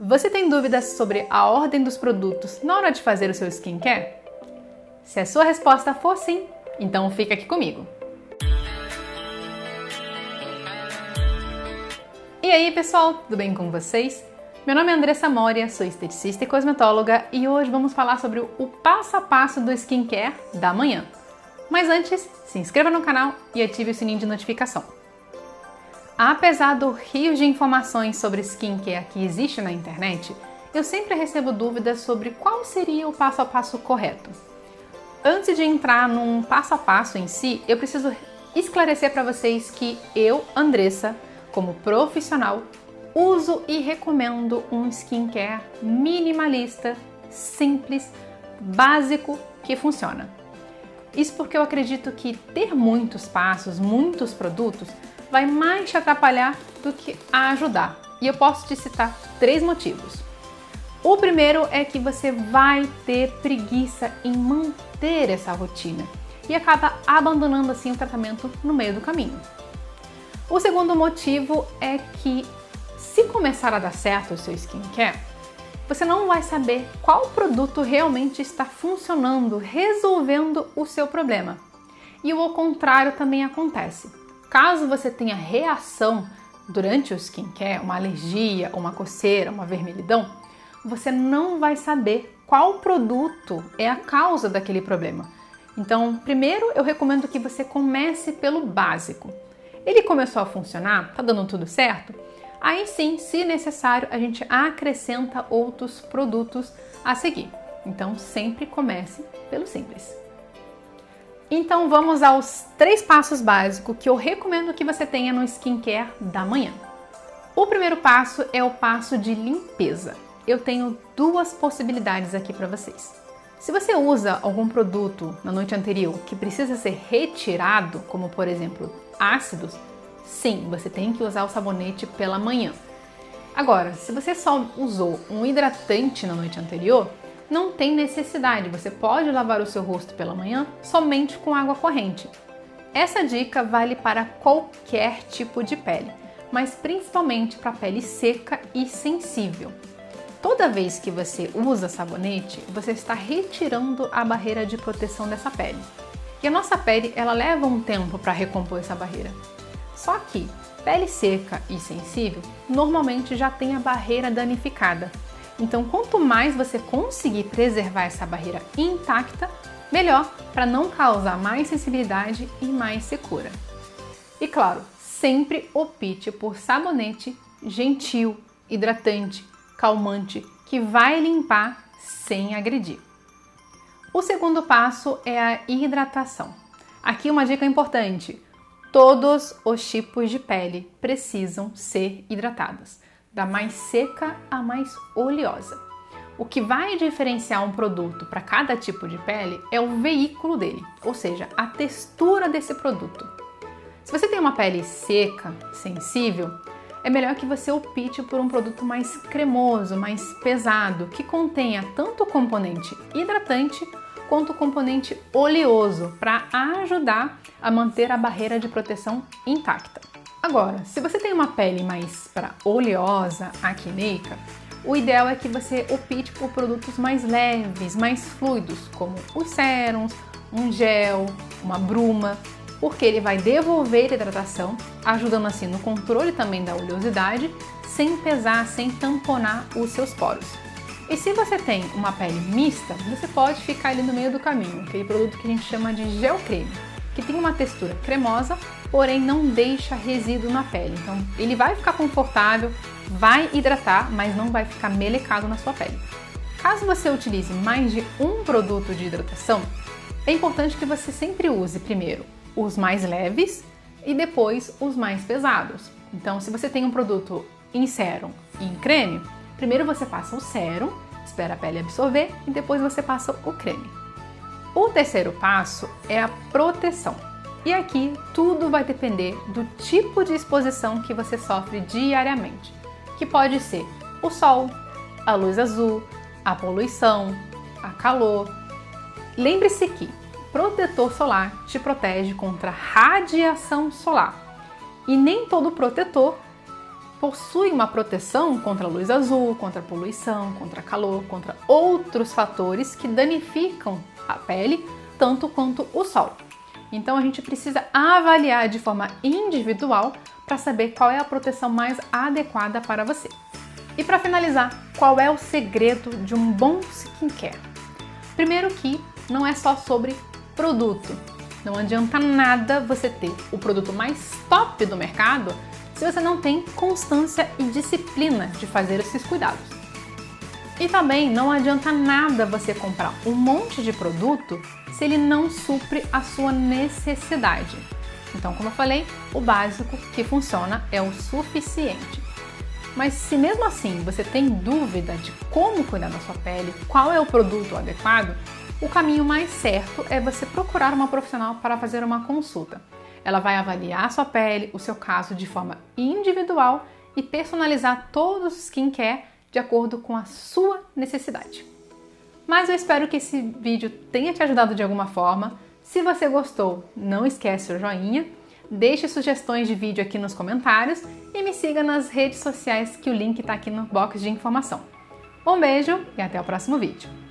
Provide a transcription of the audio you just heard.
Você tem dúvidas sobre a ordem dos produtos na hora de fazer o seu skincare? Se a sua resposta for sim, então fica aqui comigo. E aí pessoal, tudo bem com vocês? Meu nome é Andressa Moria, sou esteticista e cosmetóloga e hoje vamos falar sobre o passo a passo do skincare da manhã. Mas antes, se inscreva no canal e ative o sininho de notificação. Apesar do rio de informações sobre skincare que existe na internet, eu sempre recebo dúvidas sobre qual seria o passo a passo correto. Antes de entrar num passo a passo em si, eu preciso esclarecer para vocês que eu, Andressa, como profissional, uso e recomendo um skincare minimalista, simples, básico, que funciona. Isso porque eu acredito que ter muitos passos, muitos produtos, vai mais te atrapalhar do que ajudar. E eu posso te citar 3 motivos. O primeiro é que você vai ter preguiça em manter essa rotina e acaba abandonando assim o tratamento no meio do caminho. O segundo motivo é que se começar a dar certo o seu skincare, você não vai saber qual produto realmente está funcionando, resolvendo o seu problema. E o contrário também acontece. Caso você tenha reação durante o skincare, uma alergia, uma coceira, uma vermelhidão, você não vai saber qual produto é a causa daquele problema. Então, primeiro eu recomendo que você comece pelo básico. Ele começou a funcionar, tá dando tudo certo? Aí sim, se necessário, a gente acrescenta outros produtos a seguir. Então, sempre comece pelo simples. Então, vamos aos 3 passos básicos que eu recomendo que você tenha no skincare da manhã. O primeiro passo é o passo de limpeza. Eu tenho 2 possibilidades aqui para vocês. Se você usa algum produto na noite anterior que precisa ser retirado, como por exemplo ácidos, sim, você tem que usar o sabonete pela manhã. Agora, se você só usou um hidratante na noite anterior, não tem necessidade, você pode lavar o seu rosto pela manhã somente com água corrente. Essa dica vale para qualquer tipo de pele, mas principalmente para pele seca e sensível. Toda vez que você usa sabonete, você está retirando a barreira de proteção dessa pele. E a nossa pele, ela leva um tempo para recompor essa barreira. Só que pele seca e sensível normalmente já tem a barreira danificada. Então, quanto mais você conseguir preservar essa barreira intacta, melhor para não causar mais sensibilidade e mais secura. E claro, sempre opte por sabonete gentil, hidratante, calmante, que vai limpar sem agredir. O segundo passo é a hidratação. Aqui uma dica importante: todos os tipos de pele precisam ser hidratados, da mais seca à mais oleosa. O que vai diferenciar um produto para cada tipo de pele é o veículo dele, ou seja, a textura desse produto. Se você tem uma pele seca, sensível, é melhor que você opte por um produto mais cremoso, mais pesado, que contenha tanto o componente hidratante quanto o componente oleoso para ajudar a manter a barreira de proteção intacta. Agora, se você tem uma pele mais para oleosa, acneica, o ideal é que você opte por produtos mais leves, mais fluidos, como os sérums, um gel, uma bruma, porque ele vai devolver a hidratação, ajudando assim no controle também da oleosidade, sem pesar, sem tamponar os seus poros. E se você tem uma pele mista, você pode ficar ali no meio do caminho, aquele produto que a gente chama de gel creme, que tem uma textura cremosa, porém não deixa resíduo na pele. Então ele vai ficar confortável, vai hidratar, mas não vai ficar melecado na sua pele. Caso você utilize mais de um produto de hidratação, é importante que você sempre use primeiro os mais leves e depois os mais pesados. Então, se você tem um produto em sérum e em creme, primeiro você passa o sérum, espera a pele absorver e depois você passa o creme. O terceiro passo é a proteção. E aqui tudo vai depender do tipo de exposição que você sofre diariamente, que pode ser o sol, a luz azul, a poluição, a calor. Lembre-se que protetor solar te protege contra radiação solar e nem todo protetor possui uma proteção contra a luz azul, contra a poluição, contra calor, contra outros fatores que danificam a pele, tanto quanto o sol. Então a gente precisa avaliar de forma individual para saber qual é a proteção mais adequada para você. E para finalizar, qual é o segredo de um bom skincare? Primeiro que não é só sobre produto. Não adianta nada você ter o produto mais top do mercado se você não tem constância e disciplina de fazer esses cuidados. E também não adianta nada você comprar um monte de produto se ele não supre a sua necessidade. Então, como eu falei, o básico que funciona é o suficiente. Mas se mesmo assim você tem dúvida de como cuidar da sua pele, qual é o produto adequado, o caminho mais certo é você procurar uma profissional para fazer uma consulta. Ela vai avaliar a sua pele, o seu caso de forma individual e personalizar todos os skincare de acordo com a sua necessidade. Mas eu espero que esse vídeo tenha te ajudado de alguma forma. Se você gostou, não esquece o joinha, deixe sugestões de vídeo aqui nos comentários e me siga nas redes sociais que o link está aqui no box de informação. Um beijo e até o próximo vídeo!